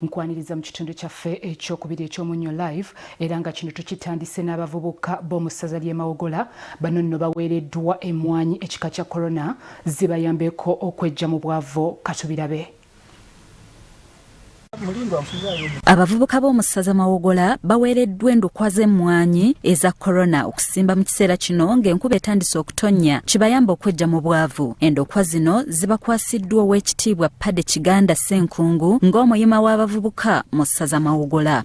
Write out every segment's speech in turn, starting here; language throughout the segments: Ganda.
nkwaniriza mu kitundu kyaffe ekyokubiri eky'Omunnyo live era nga kino tukitandise n'abavubuka b'omu ssaza ly'e Mawogola bano nno baweereddwa emmwanyi ekika kya corona zibayambeko okweggya mu bwavu katubirabe. Abavubuka b'omu ssaza Mawogola baweereddwa endokwa z'emmwanyi eza corona okusimba mu kiseera kino ng'enkuba etandise okutonnya kibayamba okweggya mu bwavu. Endokwa zino zibakwasiddwa Oweekitiibwa Padde Kiganda Ssenkungu ng'omuyima w'abavubuka mu ssaza Mawogola.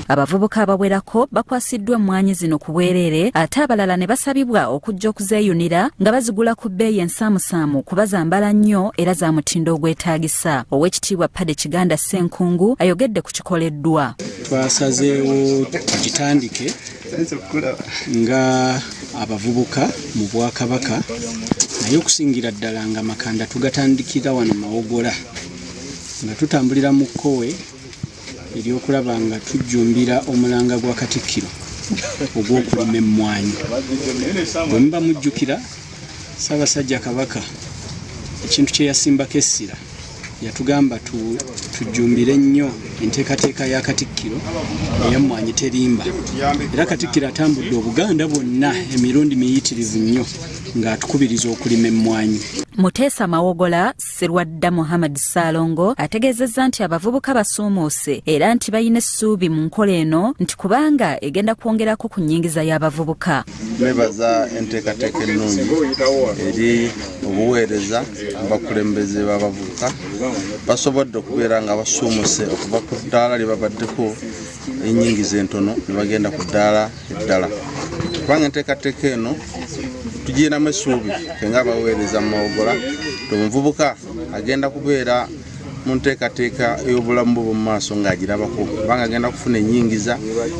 Abavubuka abawerako bakwasiddwa emmwanyi zino ku bwereere ate abalala ne basabibwa okujja okuzeeyunira nga bazigula ku bbeeyi ensaamusaamu kuba zambala nnyo era za mutindo ogwetaagisa. Oweekitiibwa Padde Kiganda Ssenkungu ayogedde ku kikoleddwa. Twasazeewo tugitandike nga abavubuka mu Bwakabaka naye okusingira ddala nga makanda tugatandikira wano Mawogola nga tutambulira mu kkowe eryokulaba nga tujjumbira omulanga gwa Katikkiro ogw'okulima emmwanyi. Bwe muba mujjukira Ssaabasajja Kabaka ekintu kye yasimbako essira yatugamba tujjumbire nnyo enteekateeka ya Katikkiro ey'emmwanyi terimba. Era Katikkiro atambudde Obuganda bwonna emirundi miyitirivu nnyo ng'atukubiriza okulima emmwanyi. Muteesa Mawogola Sserwadda Muhammad Ssalongo ategeezezza nti abavubuka basuumuuse era nti balina essuubi mu nkola eno nti kubanga egenda kwongerako ku nnyingiza y'abavubuka. Twebaza enteekateeka ennungi eri obuweereza abakulembeze b'abavubuka basobodde okubeera nga basuumuse okuva ku ddaala lye babaddeko ennyingiza entono ne bagenda ku ddaala eddala. Kubanga enteekateeka eno tugirinamu essuubi nga abaweereza mu Mawogola omuvubuka agenda kubeera mu nteekateeka ey'obulamu bwe mu maaso ng'agirabako kubanga agenda kufuna ennyingiza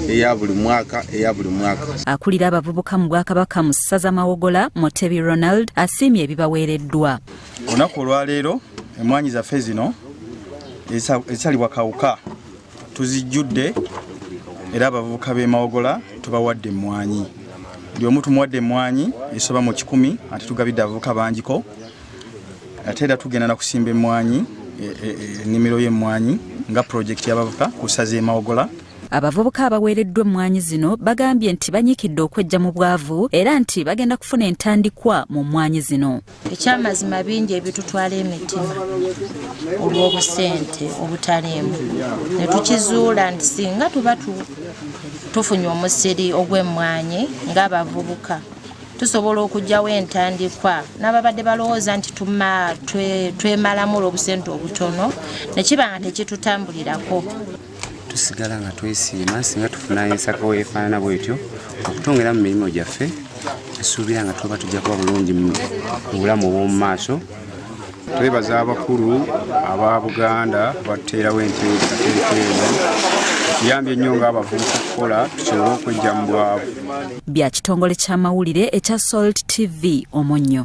eya buli mwaka. Akulira abavubuka mu Bwakabaka mu ssaza Mawogola Mutebi Ronald asiimye ebibaweereddwa. Olunaku olwaleero emmwanyi zaffe zino ezisalibwa kawuka tuzijjudde era abavubuka b'e Mawogola tubawadde emmwanyi. Buli omu tumuwadde emmwanyi esoba mu 100 ate tugabidde abavubuka bangiko ate era tugenda na kusimba emmwanyi ennimiro y'emmwanyi nga pulojekiti y'abavubuka ku ssaza e Mawogola. Abavubuka abaweereddwa emmwanyi zino bagambye nti banyiikidde okweggya mu bwavu era nti bagenda kufuna entandikwa mu mmwanyi zino. Ekyamazima bingi ebitutwala emitima olw'obusente obutaliimu ne tukizuula nti singa tuba tufunye omusiri ogw'emmwanyi ng'abavubuka tusobola okuggyawo entandikwa n'ababadde balowooza nti twemalamu olw'obusente obutono ne kiba nga tekitutambulirako. Tusigala nga twesiima singa tufuna ensako efaanana bwetyo okutongera mu mirimu gyaffe tusuubira nga tuba tujja kuba bulungi mu bulamu obw'omu maaso. Twebaza abakulu aba Buganda bateerawo enteekateeka eno kiyambye nnyo ng'abavubuka okukola tusobole okweggya mu bwavu. Bya kitongole ky'amawulire ekya Salt TV Omunnyo.